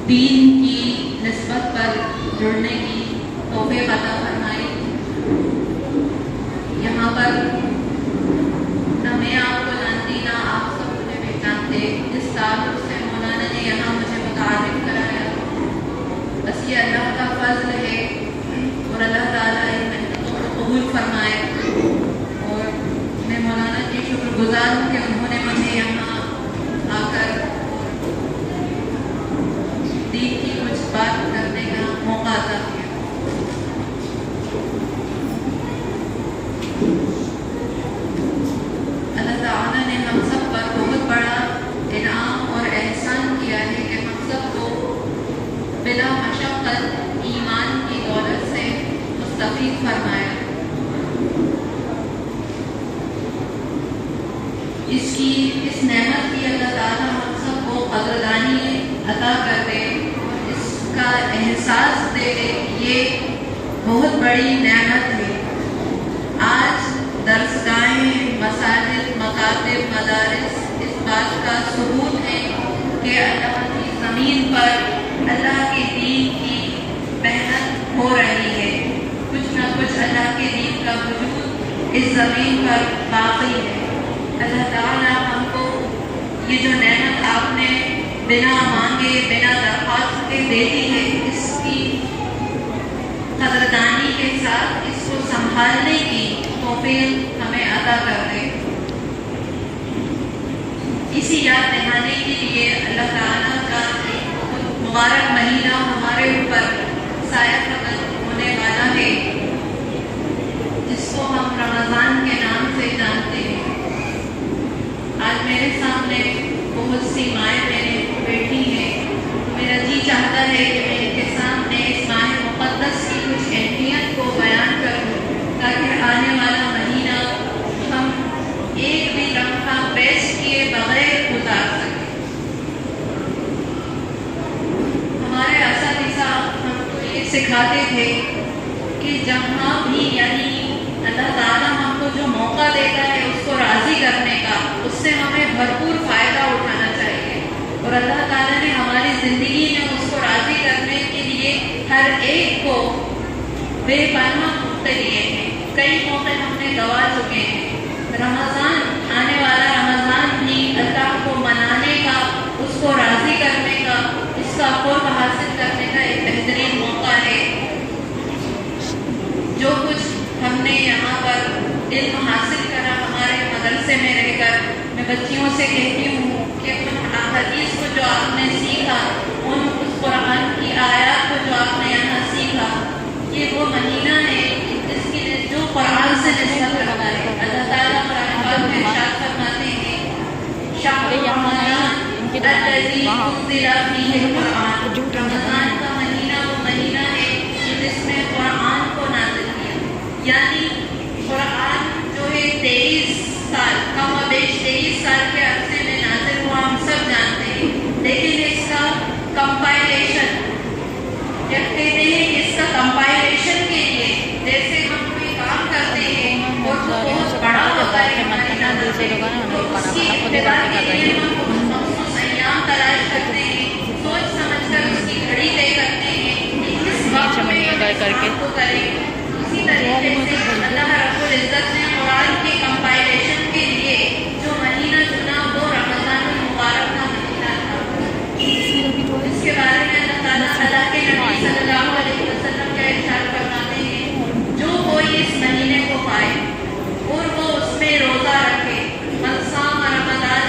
دین کی نسبت پر جڑنے کی توفیق عطا فرمائی۔ یہاں پر نہ میں آپ کو جانتی نہ آپ سب مجھے پہچانتے، جس تعلق سے مولانا نے یہاں مجھے متعارف کرایا، بس یہ اللہ کا فضل ہے اور اللہ تعالیٰ ان محنتوں کو قبول فرمائے۔ اور میں مولانا کی شکر گزار ہوں کہ انہوں نے مجھے یہاں آ کر دین کی کچھ بات کرنے کا موقع عطا کیا۔ اللہ تعالیٰ نے ہم سب پر بہت بڑا انعام اور احسان کیا ہے کہ ہم سب کو بلا مشقت ایمان کی دولت سے مستفید فرمایا۔ اس نعمت کی اللہ تعالیٰ ہم سب کو قدردانی عطا کر دے، اس کا احساس دے دے، یہ بہت بڑی نعمت ہے۔ آج درسگاہیں، مساجد، مکاتب، مدارس اس بات کا ثبوت ہے کہ اللہ کی زمین پر اللہ کے دین کی محنت ہو رہی ہے، کچھ نہ کچھ اللہ کے دین کا وجود اس زمین پر باقی ہے۔ اللہ تعالیٰ ہم کو یہ جو نعمت آپ نے بنا مانگے بنا درخواست کے دے دی ہے، اس کی قدردانی کے ساتھ اس کو سنبھالنے کی توفیق ہمیں عطا کر دے۔ اسی یاد دہانے کے لیے اللہ تعالیٰ کا ایک بہت مبارک مہینہ ہمارے اوپر سایہ فکن ہونے والا ہے، جس کو ہم رمضان کے نام سے جانتے ہیں۔ آج میرے سامنے بہت سی مائیں بہنیں بیٹھی ہیں، میرا جی چاہتا ہے کہ میں ان کے سامنے اس ماہ مقدس کی کچھ اہمیت کو بیان کروں، تاکہ آنے والا مہینہ ہم ایک بھی لمحہ ویسٹ کیے بغیر گزار سکیں۔ ہمارے اساتذہ ہم کو یہ سکھاتے تھے کہ جہاں بھی یعنی اللہ تعالیٰ ہم کو جو موقع دیتا ہے اس کو راضی کرنے کا، اس سے ہمیں بھرپور فائدہ اٹھانا چاہیے، اور اللہ تعالیٰ نے ہماری زندگی میں اس کو راضی کرنے کے لیے ہر ایک کو بے پناہ موقع دیے ہیں۔ کئی موقع ہم نے گوا چکے ہیں۔ رمضان آنے والا رمضان بھی اللہ کو منانے کا، اس کو راضی کرنے کا، اس کا قرب حاصل کرنے کا ایک بہترین موقع ہے۔ جو کچھ ہم نے یہاں پر علم حاصل کرا ہمارے مدرسے میں رہ کر، میں بچیوں سے کہتی ہوں کہ ان احادیث کو جو آپ نے سیکھا، اس قرآن کی آیات کو جو آپ نے یہاں سیکھا، یہ وہ مہینہ ہے جس کی جو قرآن سے نسبت رکھتا ہے۔ اللہ تعالیٰ قرآن پاک میں ارشاد فرماتے ہیں، شہر رمضان الذی انزل فیہ القرآن، رمضان کا مہینہ وہ مہینہ ہے جس میں قرآن کو نازل کیا، یعنی قرآن جو ہے 23 سال کم و بیش 23 سال کے عرصے میں نازل ہوا، ہم سب جانتے ہیں، لیکن اس کا کمپائلیشن، جب کہتے ہیں کہ اس کا کمپائلیشن کے لیے جیسے ہم کوئی کام کرتے ہیں اور وہ بہت بڑا ہوتا ہے ہماری نظر میں، تو اس کی ابتدا کے لیے ہم مخصوص ایام تلاش کرتے ہیں، سوچ سمجھ کر اس کی گھڑی طے کرتے ہیں کہ کس وقت میں اس کام کو کریں۔ اسی طریقے سے اللہ رب العزت نے قرآن کے کمپائلیشن کے لیے جو مہینہ چنا وہ رمضان المبارک کا مہینہ تھا۔ اس کے بارے میں اللہ کے نبی صلی اللہ علیہ وسلم کا ارشاد فرماتے ہیں، جو کوئی اس مہینے کو پائے اور وہ اس میں روزہ رکھے، من صام رمضان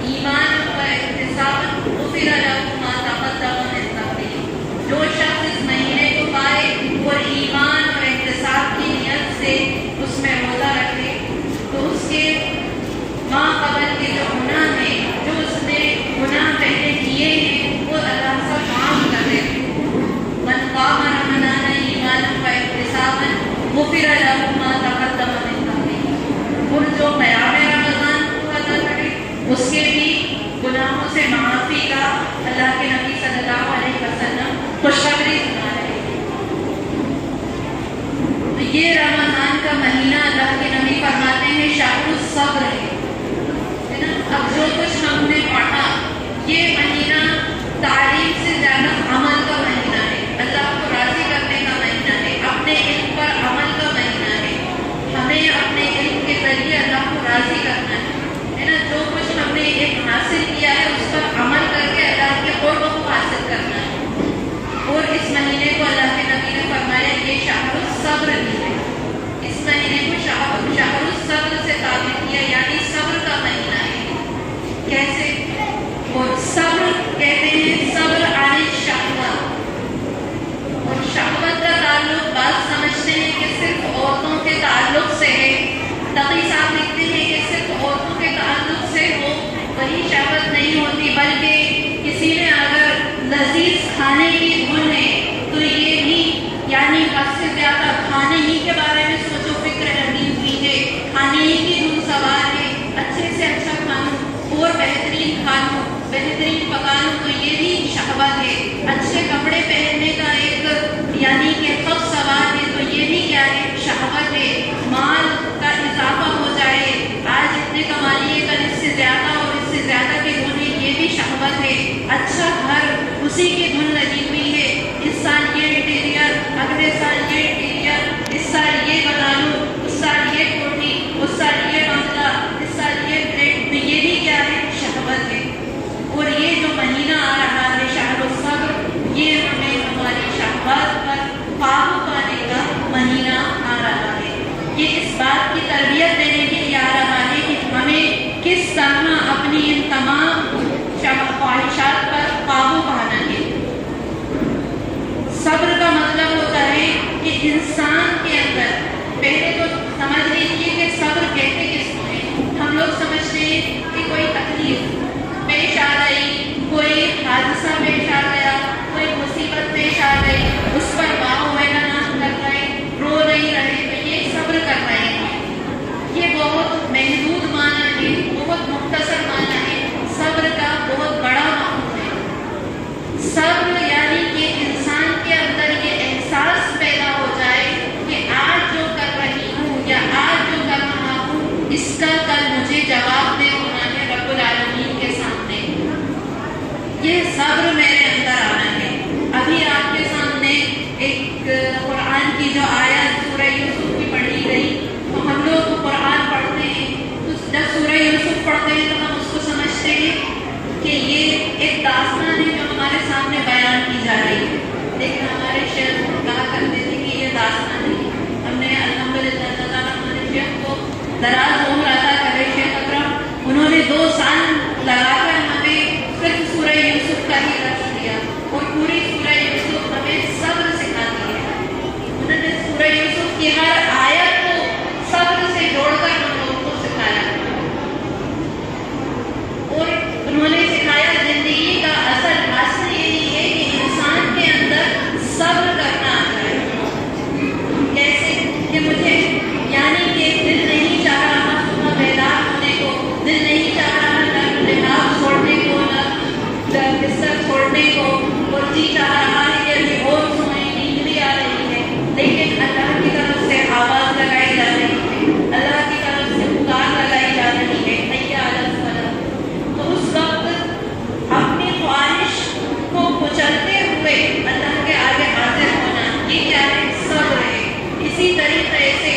ایمانا و احتسابا غفر لہ ما تقدم من ذنبہ، جو شخص اس مہینے کو پائے اور ایمان اور احتساب کی نیت سے اس میں روزہ رکھے تو اس کے کھانے کی دھن ہے تو یہ بھی یعنی حد سے زیادہ کھانے ہی کے بارے میں سوچ و فکر لگی ہوئی ہے، کھانے ہی کی دھن سوار ہے، اچھے سے اچھا کھانوں اور بہترین کھانوں بہترین پکانوں تو یہ بھی شہوت ہے، اچھے کپڑے پہننے کا ایک یعنی کہ خب سوار ہے تو یہ بھی کیا ہے، شہوت ہے، مال کا اضافہ ہو جائے، آج اتنے کما لیے کل اس سے زیادہ اور اس سے زیادہ کے دھن ہے، یہ بھی شہوت ہے، اچھا گھر اسی کی دھن لگی ہوئی ہے، اس سال یہ انٹیریئر، اگلے سال یہ انٹیریئر، اس سال یہ بنا لو، اس سال یہ کوٹھی، اس سال یہ بنگلہ، اس سال یہ فلیٹ، تو یہ بھی کیا ہے، شہوت ہے۔ اور یہ جو مہینہ آ رہا ہے شہر الصبر، یہ ہمیں ہماری شہوات پر قابو پانے کا مہینہ آ رہا ہے، یہ اس بات کی تربیت دینے کے لیے آ رہا ہے کہ ہمیں کس طرح اپنی ان تمام خواہشات پر قابو پانا ہے۔ صبر کا مطلب ہوتا ہے کہ انسان کے اندر، پہلے تو سمجھ لیجیے کہ صبر کہتے کس کو ہیں۔ ہم لوگ سمجھتے ہیں کہ کوئی تکلیف پیش آ رہی، کوئی حادثہ پیش آ گیا، کوئی مصیبت پیش آ گئی، اس پر واہ ویلا نہ کر رہے، رو نہیں رہے تو یہ صبر کر رہے ہیں۔ یہ بہت محدود معنی ہے، بہت مختصر معنی ہے، صبر کا بہت بڑا مفہوم ہے۔ صبر یعنی کہ انسان کے اندر یہ احساس پیدا ہو جائے کہ آج جو کر رہی ہوں یا آج جو کر رہا ہوں اس کا کل مجھے جواب دے ہونا ہے رب العالمین کے سامنے، یہ صبر میرے اندر آنا ہے۔ ابھی آپ کے سامنے ایک قرآن کی جو آیت سورہ یوسف کی پڑھی گئی، تو ہم لوگ قرآن پڑھتے ہیں تو جب سورہ یوسف پڑھتے ہیں تو ہم اس کو سمجھتے ہیں کہ یہ ایک داستان ہے جو ہمارے سامنے بیان کی جا رہی ہے، لیکن ہمارے شیخ کہا کرتے تھے کہ یہ داستان ہے۔ ہم نے الحمدللہ اللہ تعالیٰ ہمارے شیخ کو دراز عمر عطا کرے، شیخ اکرم، انہوں نے 2 سال لگا کر ہمیں صرف سورہ یوسف کا ہی درس دیا اور پوری سورہ یوسف ہمیں صبر سکھاتی ہے۔ انہوں نے سورہ یوسف کی ہر آیت کو صبر سے جوڑ کر ہم لوگوں کو سکھایا اور انہوں نے سکھایا زندگی کا اصل حاصل یہی ہے کہ انسان کے اندر صبر کرنا آ جائے۔ کیسے کہ مجھے یعنی کہ دل نہیں چاہ رہا صبح بیدار ہونے کو، دل نہیں چاہ رہا لحاظ چھوڑنے کو، بستر چھوڑنے کو، اور جی چاہ رہا ہے کہ ابھی اور سوئیں، نیند بھی آ رہی ہے، لیکن اللہ کی طرف سے آواز لگائی جا رہی ہے، اللہ کی طرف سے پکار لگائی جا رہی ہے، حی علی الصلاۃ، تو اس وقت اپنی خواہش کو کچلتے ہوئے اللہ کے آگے حاضر ہونا، یہ کیا ہے؟ صبر ہے۔ اسی طریقے سے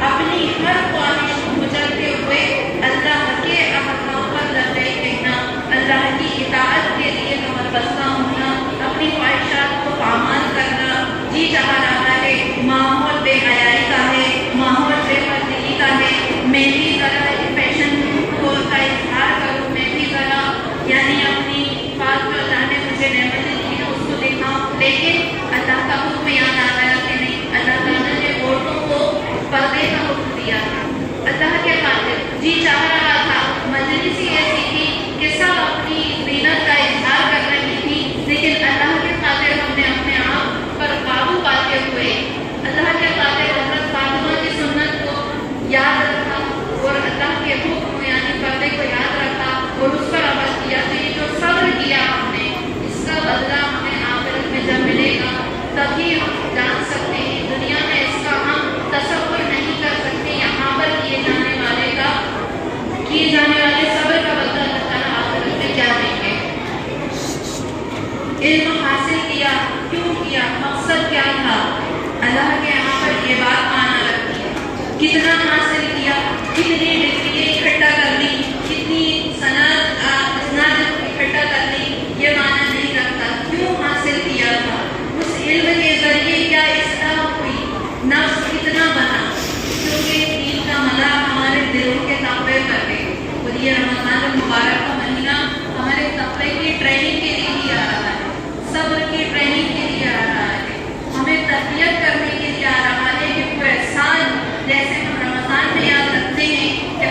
اپنی ہر خواہش کو کچلتے ہوئے اللہ کے احکام پر لبیک کہنا، اللہ کی اطاعت کے لیے کمر بستہ ہونا، اپنی خواہشات کو پامال کرنا، جی چاہ رہا ہے، ماحول بے حیائی کا ہے، ماحول بے پردگی کا ہے، میں بھی ذرا فیشن کو کا اظہار کروں، میں بھی ذرا یعنی اپنی بات جو اللہ نے مجھے نعمتیں دی ہیں اس کو دکھاؤں، لیکن اللہ کا حکم یاد آ گیا کہ نہیں، اللہ تعالیٰ نے عورتوں کو پردے کا حکم دیا تھا۔ اللہ کے خاطر جی چاہ رہا تھا، مجلس ہی ایسی تھی کہ سب اپنی زینت کا اظہار کر رہی تھی، لیکن اللہ کے خاطر ہم نے اپنے آپ پر قابو پاتے ہوئے اللہ کے خاطر حضرت فاطمہ کی سنت کو یاد رکھا اور اللہ کے حکم یعنی پردے کو یاد رکھا اور اس پر عمل کیا، تو یہ جو صبر کیا ہم نے، اس کا بدلہ ہمیں آخرت میں جب ملے گا تبھی ہم جان سکتے ہیں۔ دنیا میں اس کا ہم تصور نہیں کر سکتے، یہاں پر کیے جانے والے صبر کا بدلہ اللہ تعالیٰ آخرت میں کیا دیں گے۔ علم حاصل کیا، کیوں کیا، مقصد کیا تھا؟ اللہ کے یہاں پر یہ بات مانا رکھتی ہے۔ کتنا حاصل کیا، کتنی ڈگریاں اکٹھا کر لی، کتنی اسناد اکٹھا کر لی، یہ مانا نہیں رکھتا۔ کیوں حاصل کیا تھا؟ اس علم کے ذریعے کیا اصلاح ہوئی، نفس کتنا بنا، کیونکہ دین کا مزہ ہمارے دلوں کے تقوی پر ہے۔ اور یہ رمضان المبارک کا مہینہ ہمارے تقوی کی ٹریننگ کے لیے ہی آ رہا ہے، صبر کی ٹریننگ کے لیے آ رہا ہے، ہمیں تربیت کرنے کے لیے آ رہا ہے کہ کوئی احسان جیسے ہم رمضان میں یاد رکھتے ہیں کہ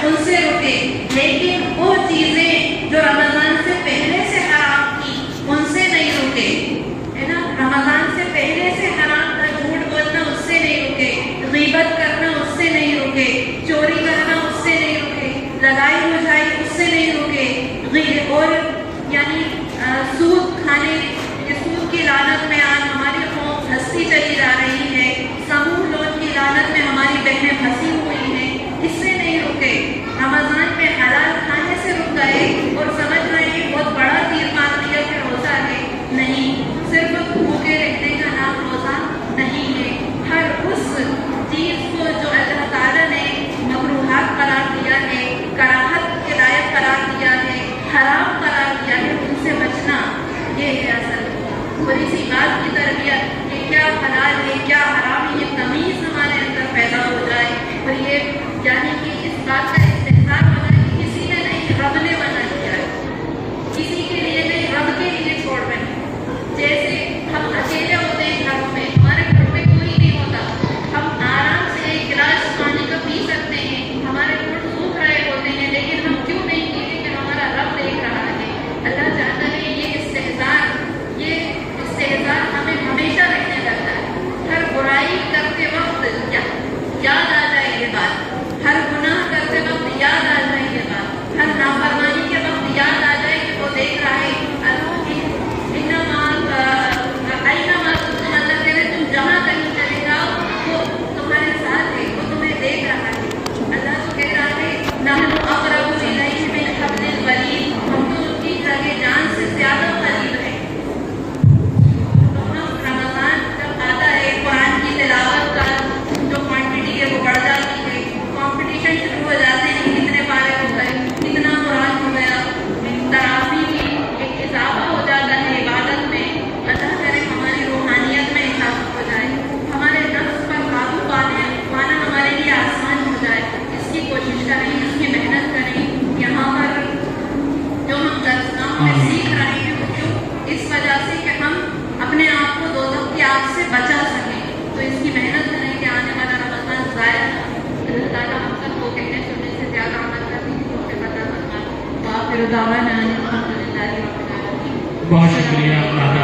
ان سے رکے، لیکن وہ چیزیں جو رمضان سے پہلے سے حرام تھی ان سے نہیں رکے، ہے نا. رمضان سے پہلے سے حرام تھا، جھوٹ بولنا اس سے نہیں رکے، غیبت کرنا اس سے نہیں رکے، چوری کرنا اس سے نہیں رکے، لڑائی بجھائی اس سے نہیں رکے، اور یعنی سود کھانے، سود کی لعنت میں آج ہماری قوم پھنستی چلی جا رہی ہے، سموہ لوٹ کی لعنت میں ہماری بہنیں پھنسی ہوئی ہیں، اس سے نہیں رکے. رمضان میں حلال کھانے سے رک گئے اور سمجھ رہے ہیں بہت بڑا تیر مار دیا کہ روزہ ہے. نہیں، صرف بھوکے رہنے کا نام روزہ نہیں ہے. ہر اس چیز کو جو اللہ تعالیٰ نے مکروہات قرار دیا ہے، کراہت کے لائق قرار دیا ہے، حرام قرار دیا ہے، ان سے بچنا، یہ ہے اصل. اور اسی بات کی تربیت کہ کیا حلال ہے کیا حرام ہے، یہ تمیز ہمارے اندر پیدا ہو جائے. اور یہ یعنی کہ اس بات کا استحصال ہو جائے کہ کسی نے نہیں، رب نے منع کیا ہے، کسی کے لیے نہیں، رب کے لیے چھوڑ رہے ہیں. جیسے ہم اکیلے ہوتے ہیں گھروں میں، ہمارے گھر میں کوئی نہیں ہوتا، ہم آرام سے ایک گلاس پانی کا پی سکتے ہیں، ہمارے گھر سوکھ رہے ہوتے ہیں، لیکن ہم کیوں نہیں پیتے کہ ہمارا رب دیکھ رہا ہے. اللہ چاہتا ہے یہ استحصال ہمیں ہمیشہ رہنے لگتا ہے. ہر برائی کرتے وقت یاد آ جائے یہ بات، ہر گناہ کرتے وقت یاد آ جائے یہ بات، ہر نافرمانی کے وقت یاد آ جائے کہ وہ دیکھ رہا ہے. اللہ کہہ رہے تم جہاں کہیں چلے جاؤ وہ تمہارے ساتھ ہے، وہ تمہیں دیکھ رہا ہے. اللہ تو کہہ رہا ہے نحن اقرب الیہ من حبل الورید، ہم تو ان کی جگہ جان سے زیادہ قریب ہیں. قرآن کی تلاوت کا جو کوانٹٹی ہے وہ بڑھ جاتی ہے، کمپٹیشن شروع ہو جاتے ہیں، کتنے پارے ہو گئے، کتنا قرآن ہو گیا، تراویح بھی ایک اضافہ ہو جاتا ہے عبادت میں. اللہ کرے ہماری روحانیت میں اضافہ ہو جائے، ہمارے نفس پر قابو پانا ہمارے لیے آسان ہو جائے. اس کی کوشش کریں، اس کی محنت کریں. یہاں پر جو ہم درسگاہوں میں سیکھ رہے ہیں وہ کیوں؟ اس وجہ سے کہ ہم اپنے آپ کو دوزخ کی آگ سے بچا سکیں. تو اس کی محنت کریں کہ آنے والا رمضان ضائع نہ ہو. اللہ تعالیٰ ہم سب کو کہنے سننے سے زیادہ عمل کرنے کی توفیق عطا فرمائے. وآخر دعوانا ان الحمد للہ رب العالمین. بہت شکریہ.